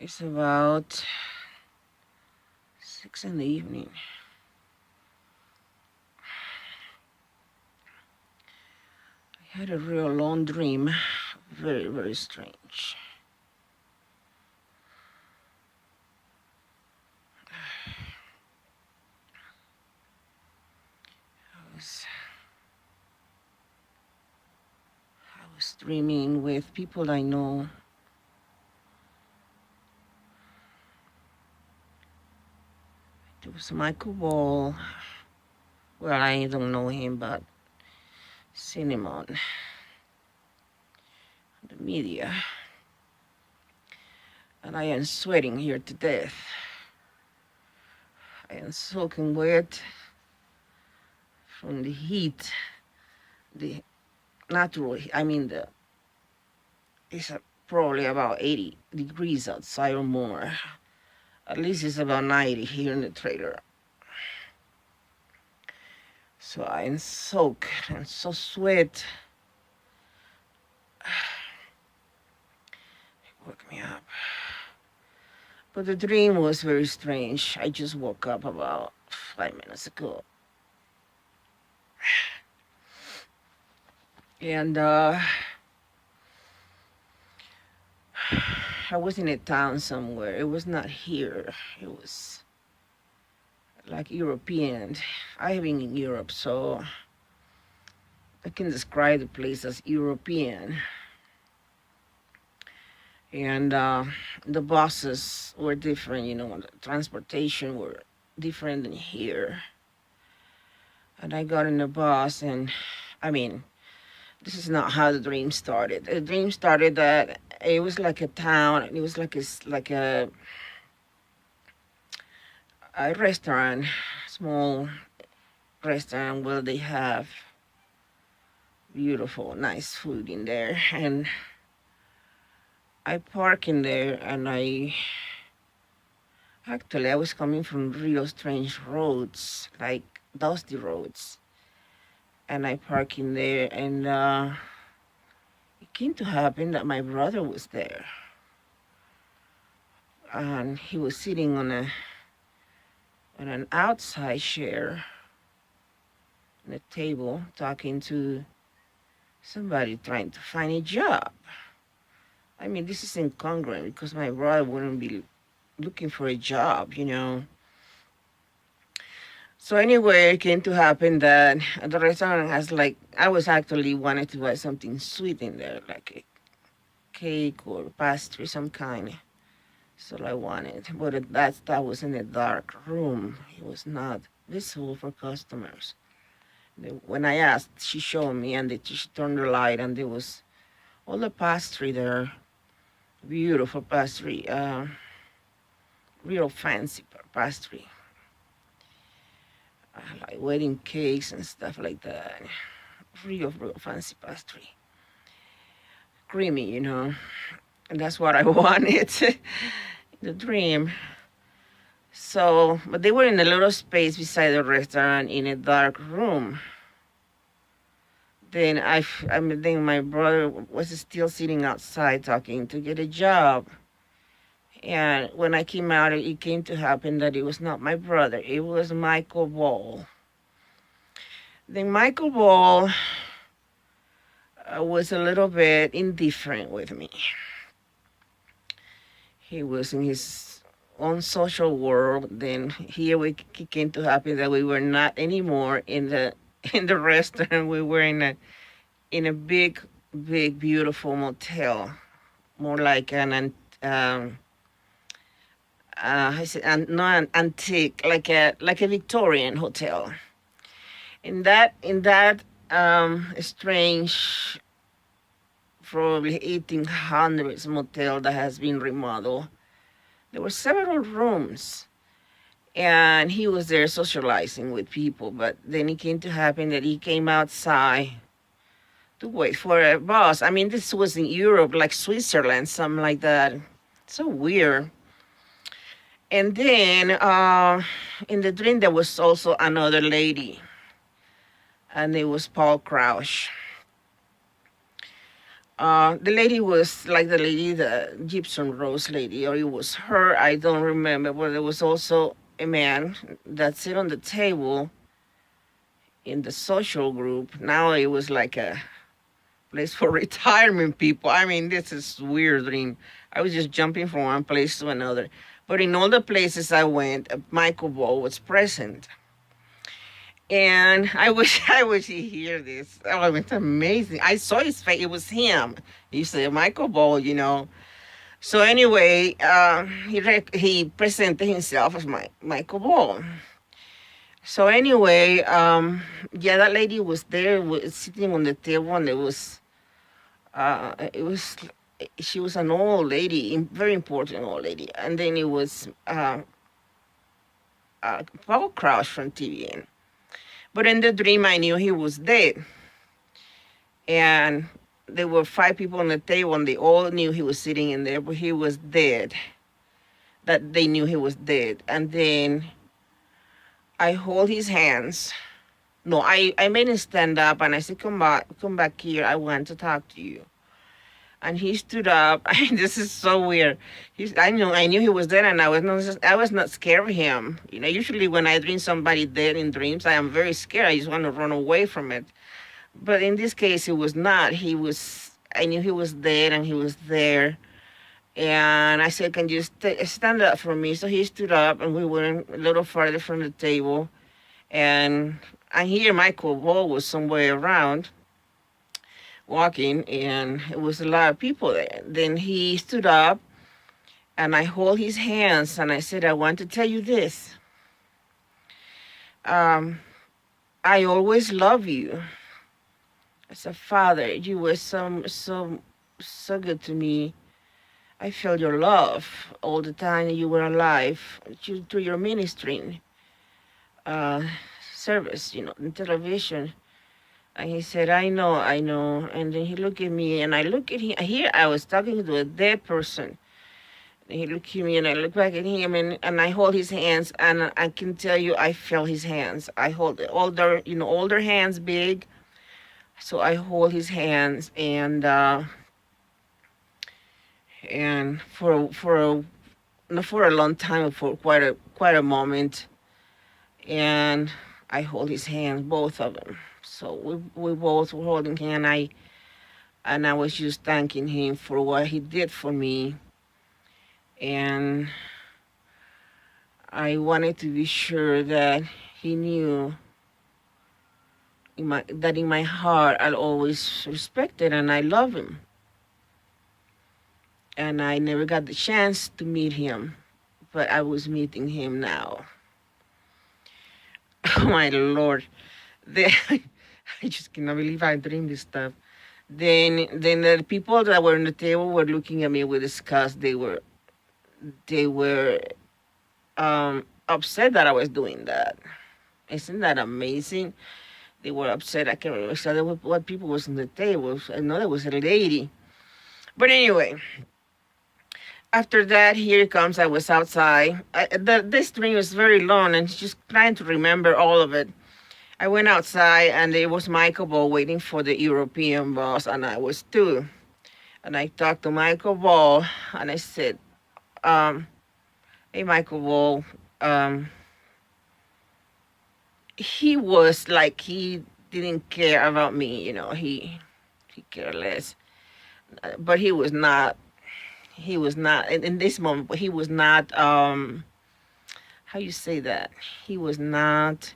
It's about 6 in the evening. I had a real long dream. Very, very strange. I was, I was dreaming with people I know. There was Michael Ball. Well, I don't know him, but seen him on the media. And I am sweating here to death. I am soaking wet from the heat, the natural, it's probably about 80 degrees outside or more. At least it's about 90 here in the trailer. So I'm soaked and so sweat. It woke me up. But the dream was very strange. I just woke up about 5 minutes ago. And I was in a town somewhere. It was not here. It was like European. I've been in Europe, so I can describe the place as European. And the buses were different, the transportation were different than here. And I got in the bus, and this is not how the dream started. The dream started that it was like a town, and it was like a restaurant, small restaurant where they have beautiful, nice food in there. And I park in there, and I was coming from real strange roads, like dusty roads. And I park in there, and it came to happen that my brother was there. And he was sitting on an outside chair on a table talking to somebody trying to find a job. This is incongruent because my brother wouldn't be looking for a job. So anyway, it came to happen that the restaurant has I was actually wanted to buy something sweet in there, like a cake or pastry, some kind. So I wanted, but that was in a dark room. It was not visible for customers. When I asked, she showed me, and she turned the light, and there was all the pastry there, beautiful pastry, real fancy pastry, like wedding cakes and stuff like that. Real fancy pastry, creamy, and that's what I wanted. The dream. So, but they were in a little space beside the restaurant in a dark room. Then then my brother was still sitting outside talking to get a job. And when I came out, it came to happen that it was not my brother. It was Michael Ball. Then Michael Ball was a little bit indifferent with me. He was in his own social world. Then here it came to happen that we were not anymore in the restaurant. We were in a big, big, beautiful motel, more like an not an antique, like a Victorian hotel. In that strange, probably 1800s motel that has been remodeled, there were several rooms, and he was there socializing with people. But then it came to happen that he came outside to wait for a bus. This was in Europe, like Switzerland, something like that. So weird. And then in the dream, there was also another lady, and it was Paul Crouch. The lady was like the lady, the Gibson Rose lady, or it was her. I don't remember. But there was also a man that sit on the table in the social group. Now it was like a place for retirement people. I mean, this is weird dream. I was just jumping from one place to another. But in all the places I went, Michael Ball was present. And I wish I wish he hear this. Oh, it's amazing. I saw his face. It was him. He said Michael Ball, you know. So anyway, he presented himself as Michael Ball. So anyway, yeah, that lady was there, was sitting on the table, and it was she was an old lady, very important old lady, and then it was Paul Crouch from TVN. But in the dream, I knew he was dead, and there were five people on the table, and they all knew he was sitting in there, but he was dead. That they knew he was dead, and then I hold his hands. No, I made him stand up, and I said, come back here. I want to talk to you." And he stood up. This is so weird. I knew he was dead, and I was not scared of him. You know, usually when I dream somebody dead in dreams, I am very scared. I just want to run away from it. But in this case, it was not. I knew he was dead, and he was there. And I said, "Can you stand up for me?" So he stood up, and we went a little farther from the table. And I hear Michael Ball was somewhere around walking, and it was a lot of people there. Then he stood up, and I hold his hands, and I said, "I want to tell you this. Um, I always love you as a father. You were so good to me. I felt your love all the time you were alive through your ministry uh, service, you know, in television." And he said, I know." And then he looked at me, and I look at him. Here I was talking to a dead person. And he looked at me, and I look back at him, and I hold his hands, and I can tell you, I felt his hands. I hold older hands, big. So I hold his hands, and not for a long time, for quite a moment, and I hold his hands, both of them. So we both were holding hands. And I was just thanking him for what he did for me. And I wanted to be sure that he knew that in my heart I'll always respect it and I love him. And I never got the chance to meet him, but I was meeting him now. Oh my Lord. I just cannot believe I dreamed this stuff. Then the people that were on the table were looking at me with disgust. They were upset that I was doing that. Isn't that amazing? They were upset. I can't remember exactly what people was on the table. I know there was a lady. But anyway, after that, here it comes. I was outside. This dream was very long, and just trying to remember all of it. I went outside, and there was Michael Ball waiting for the European bus, and I was too. And I talked to Michael Ball, and I said, "Hey, Michael Ball." He was like he didn't care about me, you know. He cared less. But he was not. He was not in this moment. But he was not. How you say that? He was not